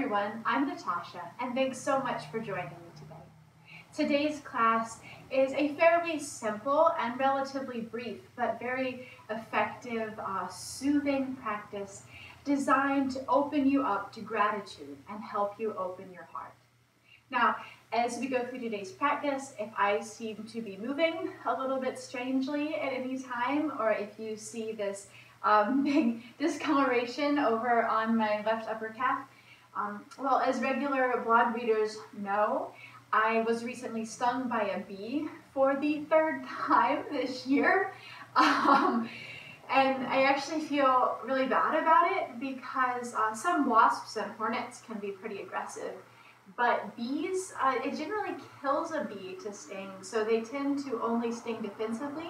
everyone, I'm Natasha, and thanks so much for joining me today. Today's class is a fairly simple and relatively brief, but very effective, soothing practice designed to open you up to gratitude and help you open your heart. Now, as we go through today's practice, if I seem to be moving a little bit strangely at any time, or if you see this big discoloration over on my left upper calf, well, as regular blog readers know, I was recently stung by a bee for the third time this year. And I actually feel really bad about it because some wasps and hornets can be pretty aggressive. But bees, it generally kills a bee to sting, so they tend to only sting defensively.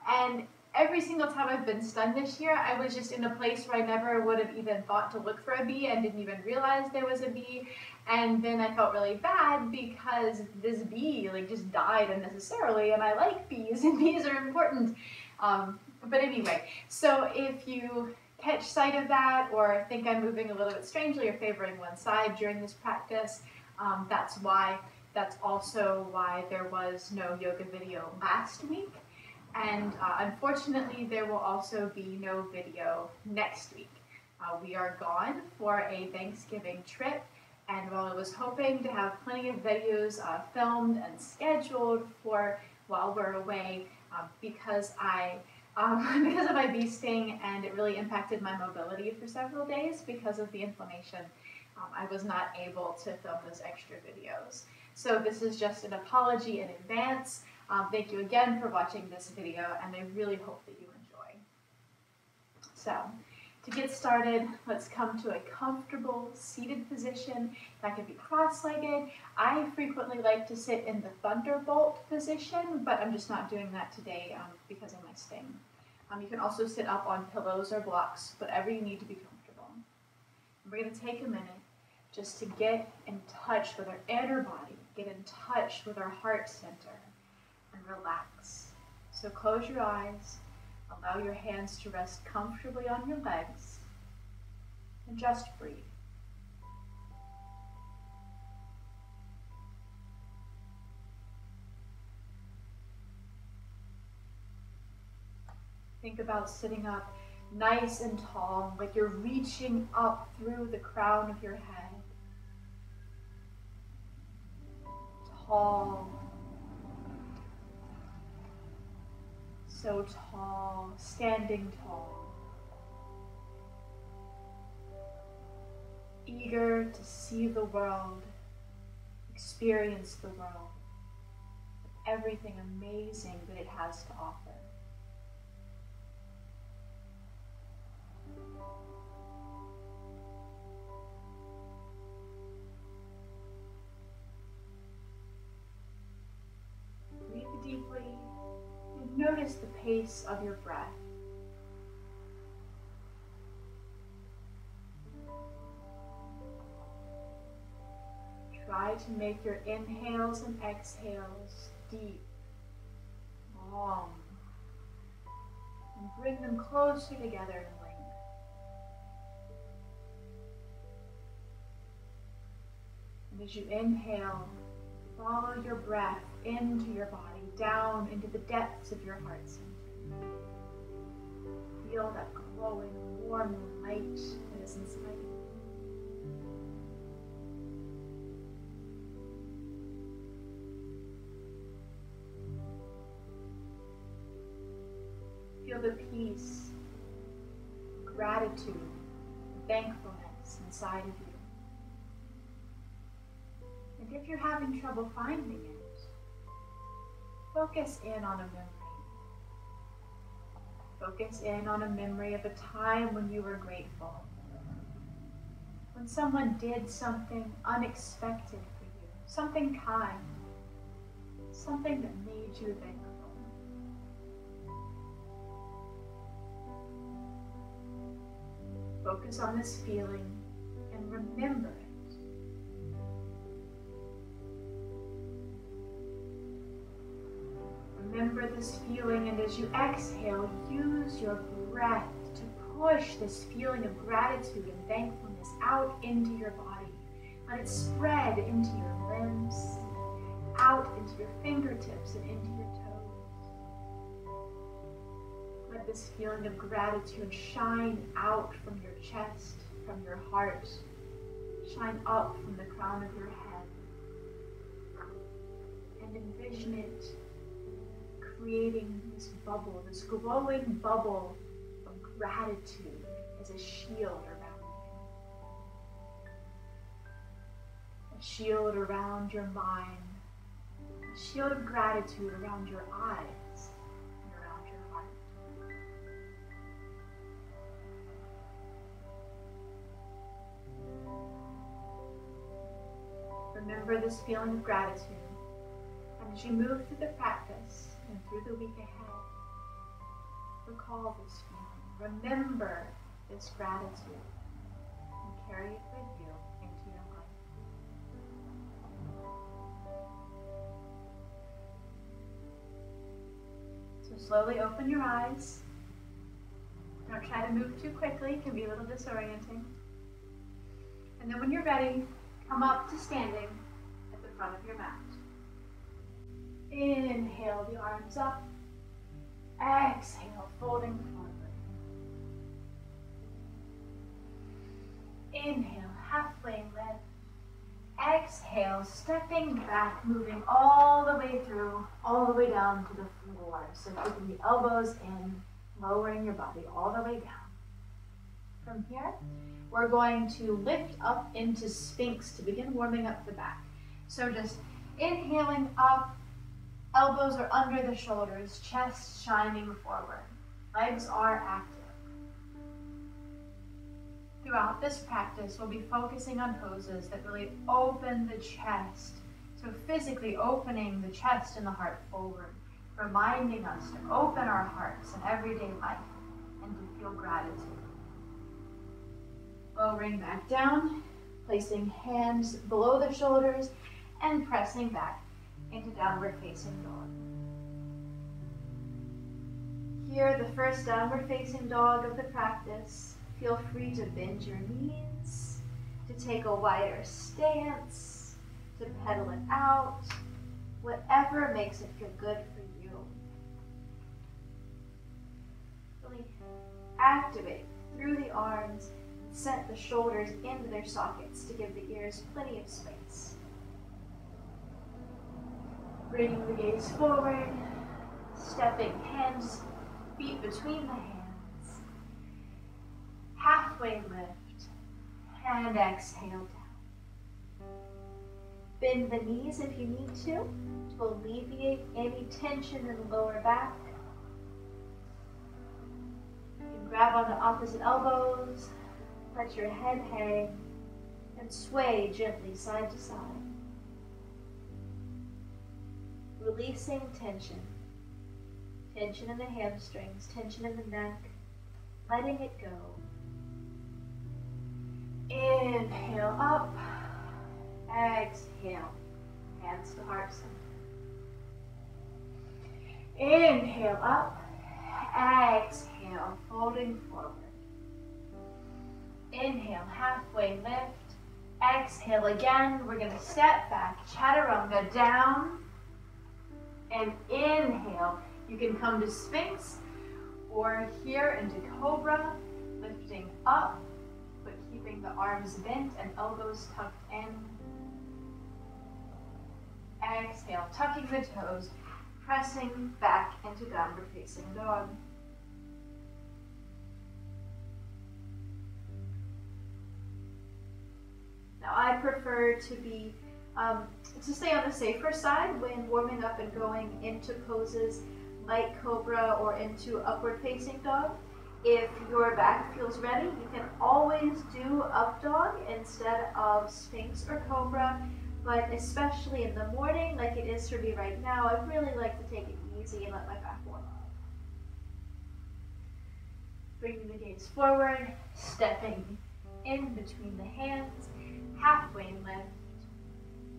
And every single time I've been stung this year, I was just in a place where I never would have even thought to look for a bee and didn't even realize there was a bee. And then I felt really bad because this bee just died unnecessarily, and I like bees, and bees are important. But anyway, so if you catch sight of that or think I'm moving a little bit strangely or favoring one side during this practice, that's why. That's also why there was no yoga video last week. And unfortunately, there will also be no video next week. We are gone for a Thanksgiving trip, and while I was hoping to have plenty of videos filmed and scheduled for while we're away, because of my bee sting, and it really impacted my mobility for several days because of the inflammation, I was not able to film those extra videos. So this is just an apology in advance. Thank you again for watching this video, and I really hope that you enjoy. So, to get started, let's come to a comfortable seated position. That can be cross-legged. I frequently like to sit in the thunderbolt position, but I'm just not doing that today because of my sting. You can also sit up on pillows or blocks, whatever you need to be comfortable. And we're going to take a minute just to get in touch with our inner body, get in touch with our heart center, and relax. So close your eyes, allow your hands to rest comfortably on your legs, and just breathe. Think about sitting up nice and tall, like you're reaching up through the crown of your head. Tall. So tall, standing tall. Eager to see the world, experience the world, everything amazing that it has to offer. Breathe deeply and notice the pace of your breath. Try to make your inhales and exhales deep, long, and bring them closer together in length. And as you inhale, follow your breath into your body, down into the depths of your heart center. Feel that glowing, warm light that is inside you. Feel the peace, gratitude, thankfulness inside of you. And if you're having trouble finding it, focus in on a memory. Focus in on a memory of a time when you were grateful. When someone did something unexpected for you, something kind, something that made you thankful. Focus on this feeling and remember it. Remember this feeling, and as you exhale, use your breath to push this feeling of gratitude and thankfulness out into your body, Let it spread into your limbs, out into your fingertips and into your toes. Let this feeling of gratitude shine out from your chest, from your heart, shine up from the crown of your head. And envision it creating this bubble, this glowing bubble of gratitude as a shield around you. A shield around your mind. A shield of gratitude around your eyes and around your heart. Remember this feeling of gratitude. And as you move through the practice and through the week ahead, recall this feeling. Remember this gratitude and carry it with you into your life. So slowly open your eyes. Don't try to move too quickly, it can be a little disorienting. And then when you're ready, come up to standing at the front of your mat. Inhale the arms up. Exhale, folding forward. Inhale, halfway lift. Exhale, stepping back, moving all the way through, all the way down to the floor. So keeping the elbows in, lowering your body all the way down. From here, we're going to lift up into Sphinx to begin warming up the back. So just inhaling up, elbows are under the shoulders, chest shining forward. Legs are active. Throughout this practice, we'll be focusing on poses that really open the chest. So physically opening the chest and the heart forward, reminding us to open our hearts in everyday life and to feel gratitude. Lowering back down, placing hands below the shoulders and pressing back into downward facing dog. Here, the first downward facing dog of the practice. Feel free to bend your knees, to take a wider stance, to pedal it out, whatever makes it feel good for you. Really activate through the arms and set the shoulders into their sockets to give the ears plenty of space. Bringing the gaze forward, stepping hands, feet between the hands. Halfway lift, and exhale down. Bend the knees if you need to alleviate any tension in the lower back. You can grab onto opposite elbows, let your head hang, and sway gently side to side. Releasing tension. Tension in the hamstrings, tension in the neck, letting it go. Inhale up, exhale, hands to heart center. Inhale up, exhale, folding forward. Inhale, halfway lift. Exhale again, we're gonna step back, chaturanga down, and inhale. You can come to Sphinx or here into Cobra, lifting up, but keeping the arms bent and elbows tucked in. Exhale, tucking the toes, pressing back into downward facing dog. Now I prefer to stay on the safer side when warming up and going into poses like Cobra or into upward facing dog. If your back feels ready, you can always do up dog instead of Sphinx or Cobra, but especially in the morning, like it is for me right now, I really like to take it easy and let my back warm up. Bringing the gaze forward, stepping in between the hands, halfway lift.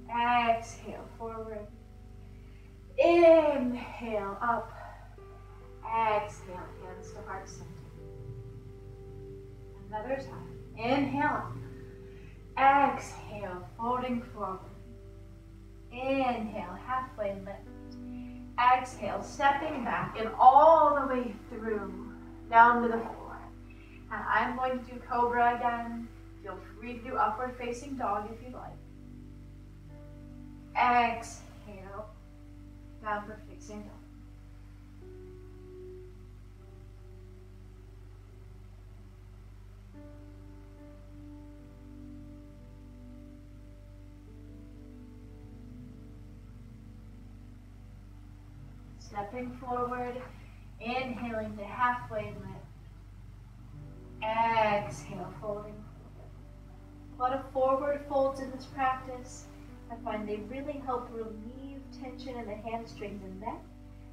Exhale forward. Inhale up. Exhale, hands to heart center. Another time. Inhale up. Exhale, folding forward. Inhale, halfway lift. Exhale, stepping back and all the way through, down to the floor. And I'm going to do Cobra again. Feel free to do upward facing dog if you like. Exhale, downward facing dog. Stepping forward, inhaling to halfway lift. Exhale, folding forward. A lot of forward folds in this practice. I find they really help relieve tension in the hamstrings and neck,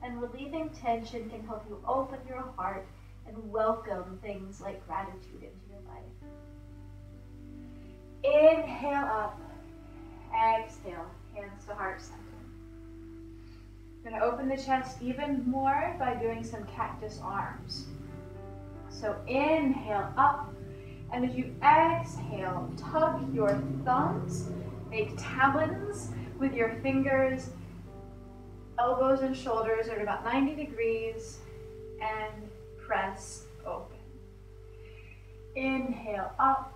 and relieving tension can help you open your heart and welcome things like gratitude into your life. Inhale up, exhale, hands to heart center. I'm going to open the chest even more by doing some cactus arms. So inhale up, and as you exhale, tuck your thumbs, make talons with your fingers. Elbows and shoulders are at about 90 degrees, and press open. Inhale up,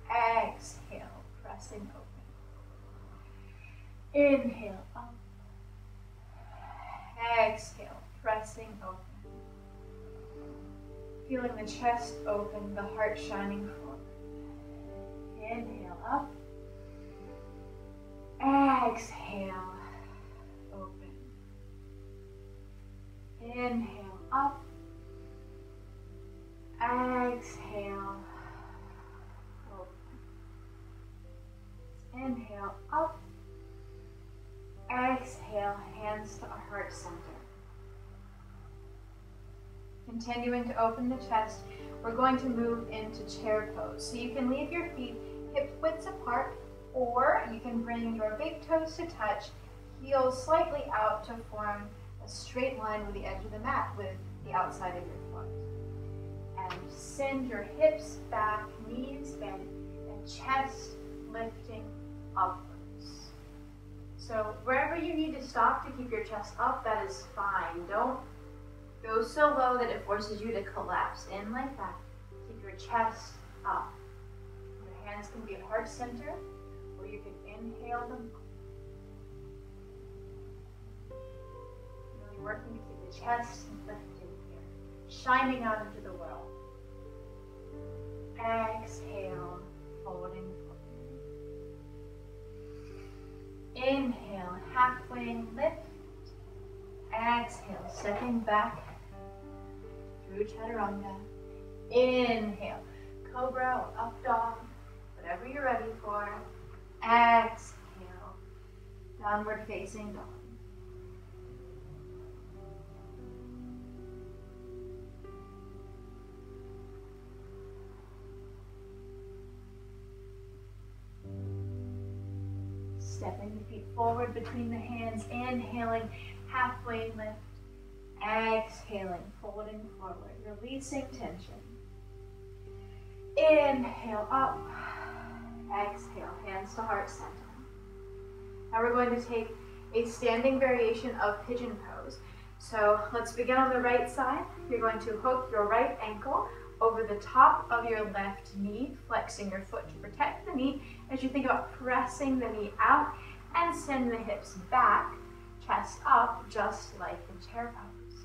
exhale, pressing open. Inhale up, exhale, pressing open. Feeling the chest open, the heart shining forward. Inhale up, exhale, open. Inhale up, exhale, open. Inhale up, exhale, hands to our heart center. Continuing to open the chest, we're going to move into chair pose. So you can leave your feet hip widths apart, or you can bring your big toes to touch, heels slightly out to form a straight line with the edge of the mat with the outside of your foot. And send your hips back, knees bent, and chest lifting upwards. So wherever you need to stop to keep your chest up, that is fine. Don't go so low that it forces you to collapse in like that. Keep your chest up. Your hands can be at heart center, or you can inhale them. Really working to keep the chest lifted here, shining out into the world. Exhale, folding forward. Inhale, halfway lift. Exhale, stepping back through chaturanga. Inhale, cobra or up dog, whatever you're ready for. Exhale, downward facing dog. Stepping the feet forward between the hands, inhaling, halfway lift, exhaling, folding forward, releasing tension. Inhale up, exhale, hands to heart center. Now we're going to take a standing variation of pigeon pose. So let's begin on the right side. You're going to hook your right ankle over the top of your left knee, flexing your foot to protect the knee as you think about pressing the knee out, and send the hips back, chest up, just like in chair pose.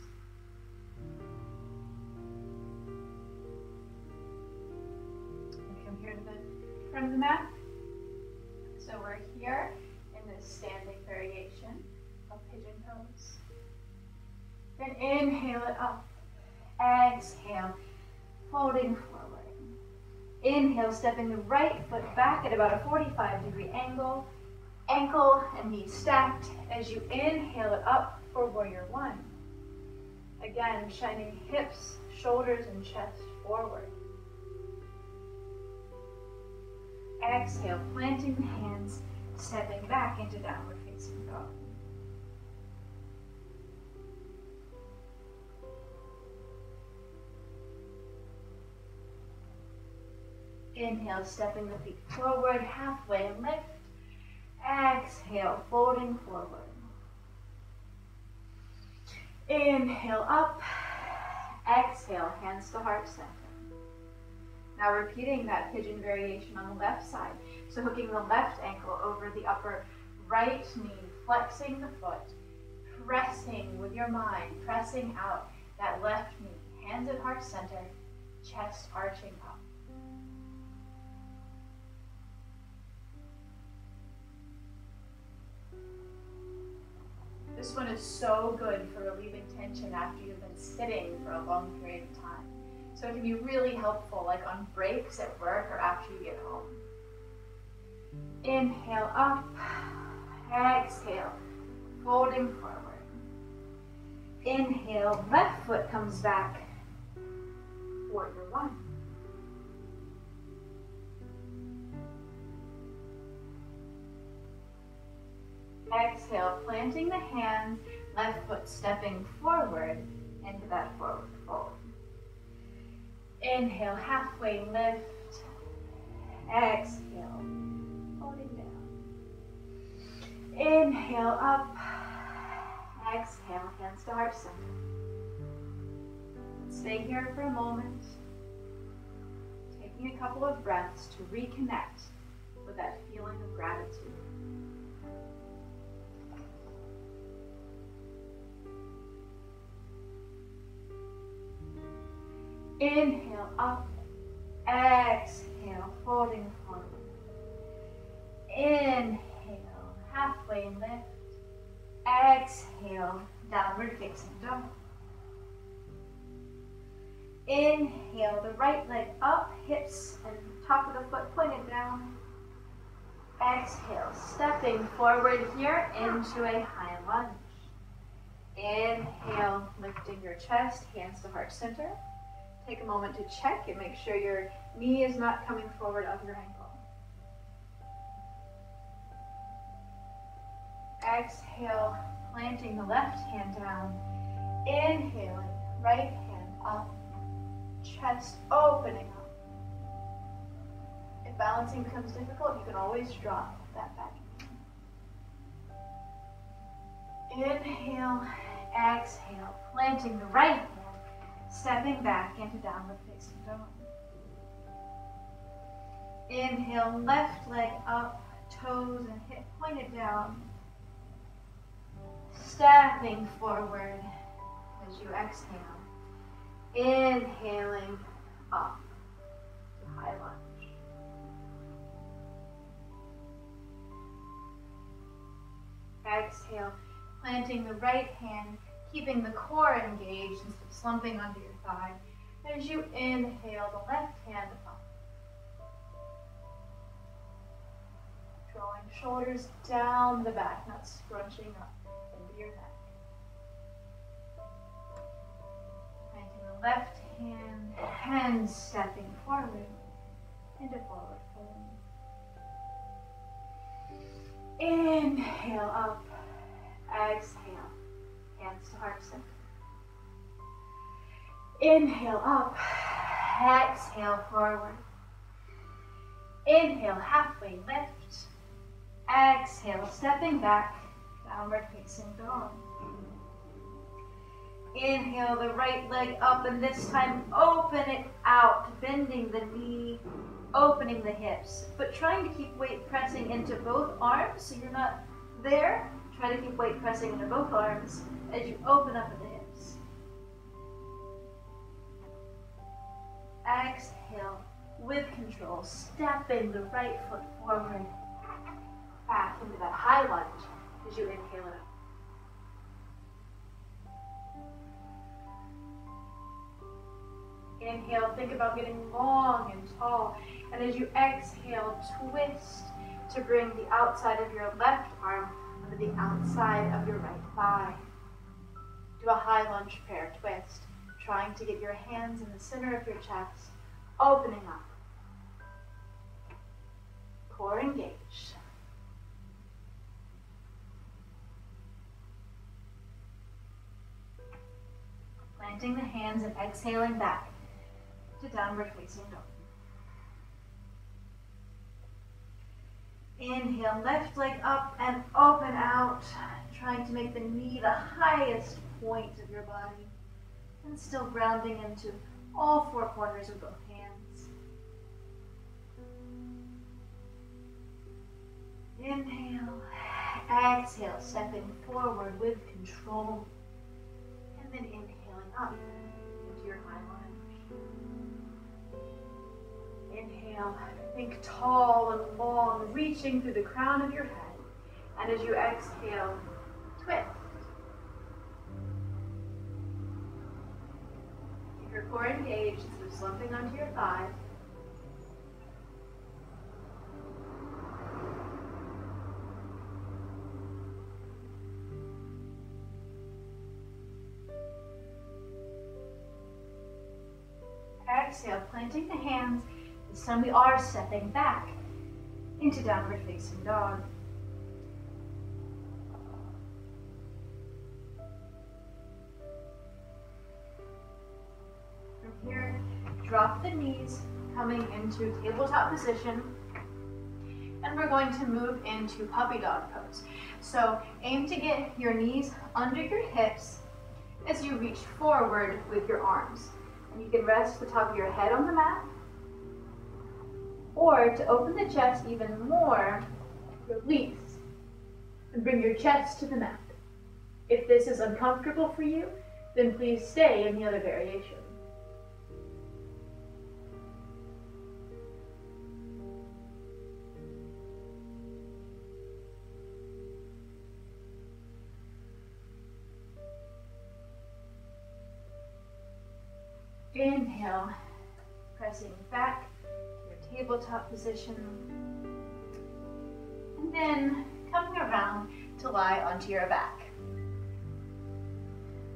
And come here to the front of the mat. So we're here in this standing variation of pigeon pose. Then inhale it up. Exhale, folding forward. Inhale, stepping the right foot back at about a 45-degree angle. Ankle and knee stacked as you inhale it up for warrior one. Again, shining hips, shoulders, and chest forward. Exhale, planting the hands, stepping back into downward facing dog. Inhale, stepping the feet forward, halfway lift. Exhale, folding forward. Inhale up. Exhale, hands to heart center. Now repeating that pigeon variation on the left side. So hooking the left ankle over the upper right knee, flexing the foot, pressing with your mind, pressing out that left knee, hands at heart center, chest arching up. This one is so good for relieving tension after you've been sitting for a long period of time. So it can be really helpful, like on breaks at work or after you get home. Inhale up, exhale, folding forward. Inhale, left foot comes back, warrior one. Exhale, planting the hands, left foot stepping forward into that forward fold. Inhale, halfway lift. Exhale, folding down. Inhale, up. Exhale, hands to heart center. Stay here for a moment, taking a couple of breaths to reconnect with that feeling of gratitude. Inhale up, exhale, folding forward. Inhale, halfway lift. Exhale, downward facing dog. Inhale, the right leg up, hips and top of the foot pointed down. Exhale, stepping forward here into a high lunge. Inhale, lifting your chest, hands to heart center. Take a moment to check and make sure your knee is not coming forward of your ankle. Exhale, planting the left hand down. Inhaling, right hand up. Chest opening up. If balancing becomes difficult, you can always drop that back. Inhale, exhale, planting the right hand. Stepping back into downward facing dog. Inhale, left leg up, toes and hip pointed down. Stepping forward as you exhale. Inhaling up to high lunge. Exhale, planting the right hand, keeping the core engaged instead of slumping under your thigh. As you inhale, the left hand up. Drawing shoulders down the back, not scrunching up into your neck. Planting the left hand, hands stepping forward into forward fold. Inhale up, exhale. Hands to heart center. Inhale up, exhale forward. Inhale, halfway lift. Exhale, stepping back, downward facing dog. Inhale, the right leg up, and this time open it out, bending the knee, opening the hips, but trying to keep weight pressing into both arms so you're not there. Try to keep weight pressing into both arms as you open up at the hips. Exhale with control, stepping the right foot forward, back into that high lunge as you inhale it up. Inhale, think about getting long and tall, and as you exhale, twist to bring the outside of your left arm under the outside of your right thigh. Do a high lunge prayer twist, trying to get your hands in the center of your chest, opening up. Core engaged. Planting the hands and exhaling back to downward facing dog. Inhale, left leg up and open out, trying to make the knee the highest point of your body, and still grounding into all four corners of both hands. Inhale, exhale, stepping forward with control, and then inhaling up into your high lunge. Inhale, think tall and long, reaching through the crown of your head, and as you exhale, twist. Keep your core engaged instead of slumping onto your thighs. Exhale, planting the hands. This time we are stepping back into downward facing dog. From here, drop the knees, coming into tabletop position. And we're going to move into puppy dog pose. So aim to get your knees under your hips as you reach forward with your arms. And you can rest the top of your head on the mat, or to open the chest even more, release and bring your chest to the mat. If this is uncomfortable for you, then please stay in the other variation. Inhale, pressing back to your tabletop position, and then coming around to lie onto your back.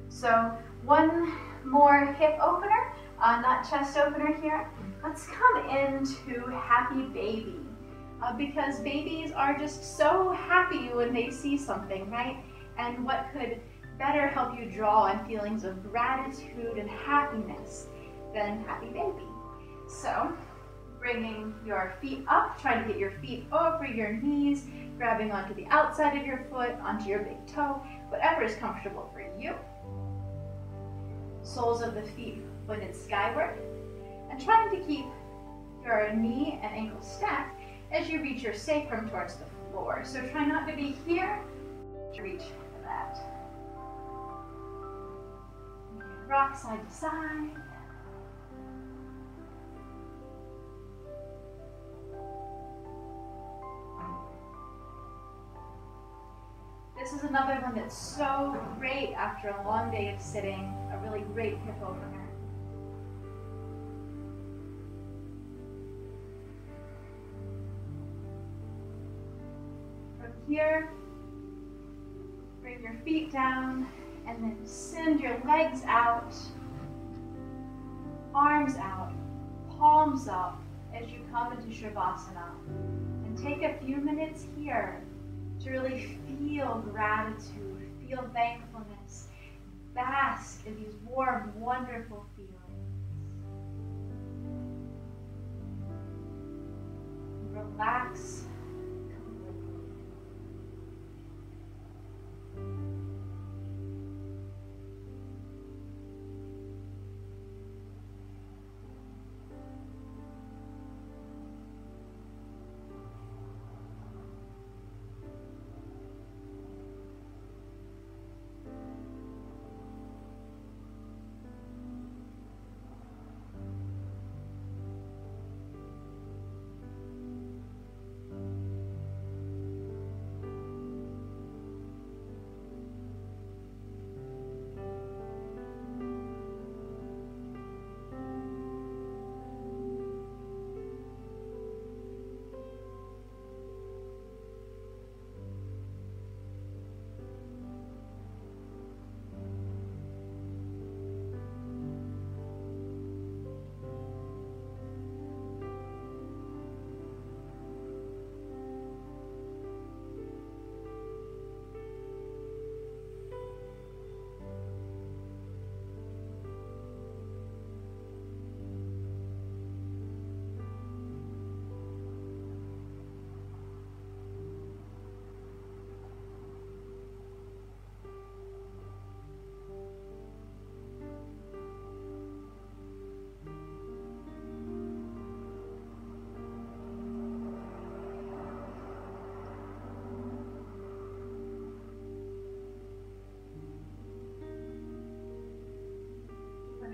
So one more hip opener, not chest opener here. Let's come into happy baby, because babies are just so happy when they see something, right? And what could better help you draw on feelings of gratitude and happiness than happy baby. So bringing your feet up, trying to get your feet over your knees, grabbing onto the outside of your foot, onto your big toe, whatever is comfortable for you. Soles of the feet pointed skyward, and trying to keep your knee and ankle stacked as you reach your sacrum towards the floor. So try not to be here, to reach for that. Rock side to side. This is another one that's so great after a long day of sitting, a really great hip opener. From here, bring your feet down and then send your legs out, arms out, palms up as you come into Shavasana. And take a few minutes here to really feel gratitude, feel thankfulness, bask in these warm, wonderful feelings. Relax completely.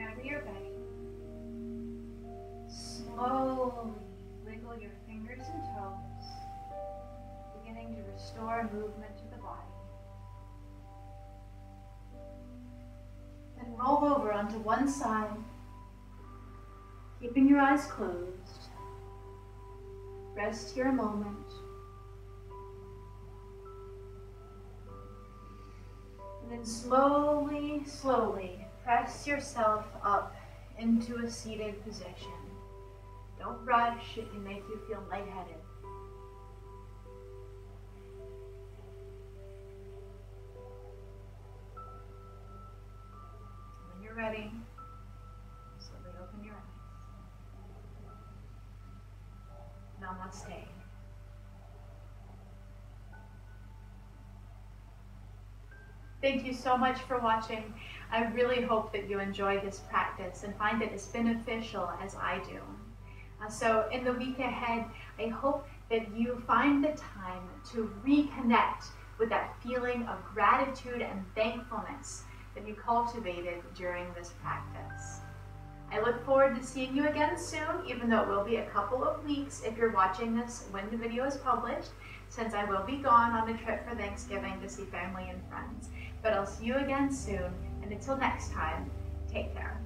whenever you're ready, slowly wiggle your fingers and toes, beginning to restore movement to the body. Then roll over onto one side, keeping your eyes closed. Rest here a moment. And then slowly, slowly press yourself up into a seated position. Don't rush, it can make you feel lightheaded. When you're ready, slowly open your eyes. Namaste. Thank you so much for watching. I really hope that you enjoy this practice and find it as beneficial as I do. So in the week ahead, I hope that you find the time to reconnect with that feeling of gratitude and thankfulness that you cultivated during this practice. I look forward to seeing you again soon, even though it will be a couple of weeks if you're watching this when the video is published, since I will be gone on a trip for Thanksgiving to see family and friends. But I'll see you again soon, and until next time, take care.